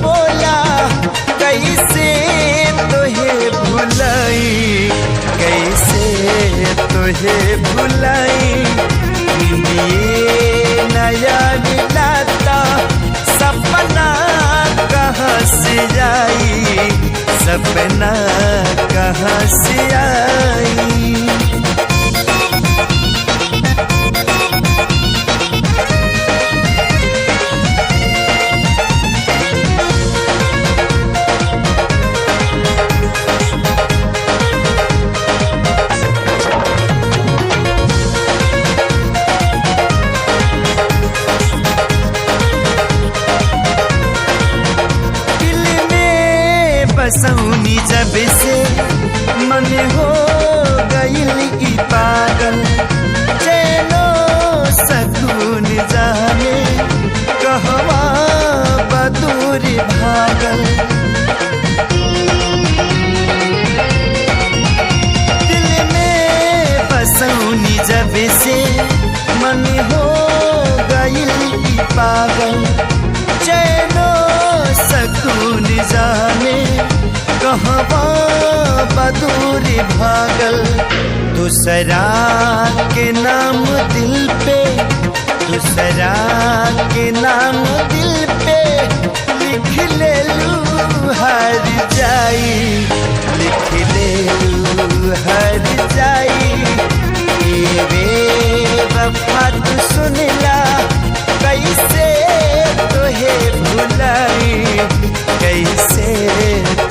बोला कैसे तोहे भुलाई, कैसे तोहे भुलाई। ये नया मिलाता सपना कहाँ से आई, सपना कहाँ से आई। बसौनी जब से मन हो गइल ई पागल, चैनो सकून जाने कहवा बदूर भागल। दिल में बसौनी जब से मन हो गइल ई पागल, चैनो सकून जाने कहवा बदूर भागल। दूसरा के नाम दिल पे, दूसरा के नाम दिल पे लिख ले लू हर जाई, लिख ले लू हर जाई। ये बेवफा तू सुनला कैसे तोहे भुलाई, कैसे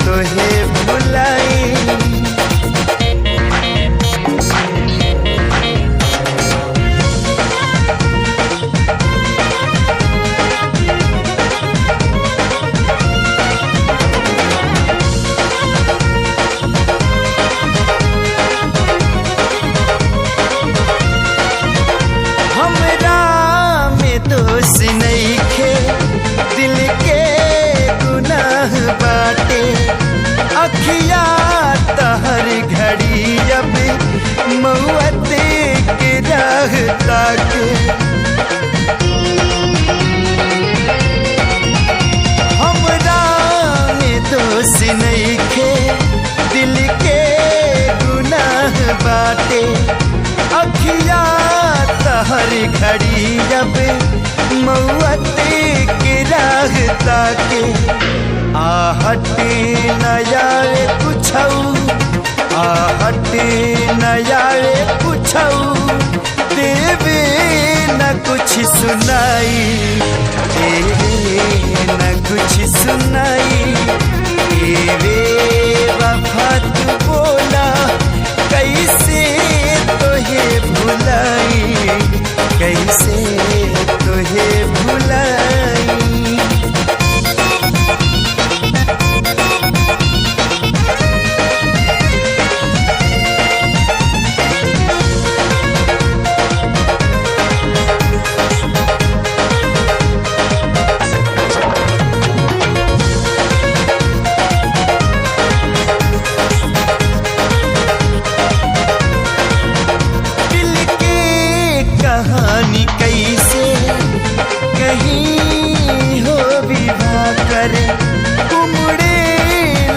तोहे भुलाई। हमरा में दोष नइखे, दिल के गुनाह बाटे, अखिया तहर घड़ी अब मौत के राह ताके। हमरा में दोष नइखे, दिल के गुनाह बाटे, अखिया तहर घड़ी अब मौत के राह ताके। आहटे नयारे पुछऊ, आहटे नयारे पुछऊ, देवे न कुछ सुनाई, देवे न कुछ सुनाई। देवे वफा तू बोला कैसे तोहे भुलाई, कैसे तोहे भुलाई। कहानी कैसे कहीं हो विवाह करे, उमड़े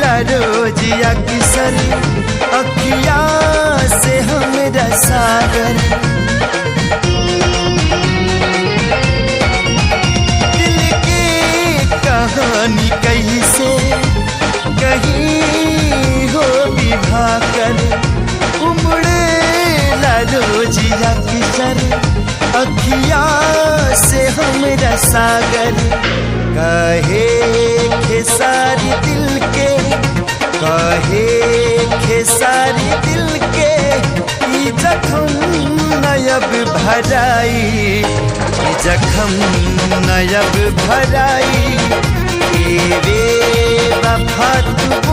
ला रोज अक्सर अखिया से हमरा सागर। दिल की कहानी कैसे कहीं हो विवाह करे, उमड़े ला रोज अक्सर अखिया से हमरा सागर। कहे खेसारी दिल के, कहे खेसारी दिल के, ई जखम नयब भराई, ई जखम नयब भराई। ए बेवफा तू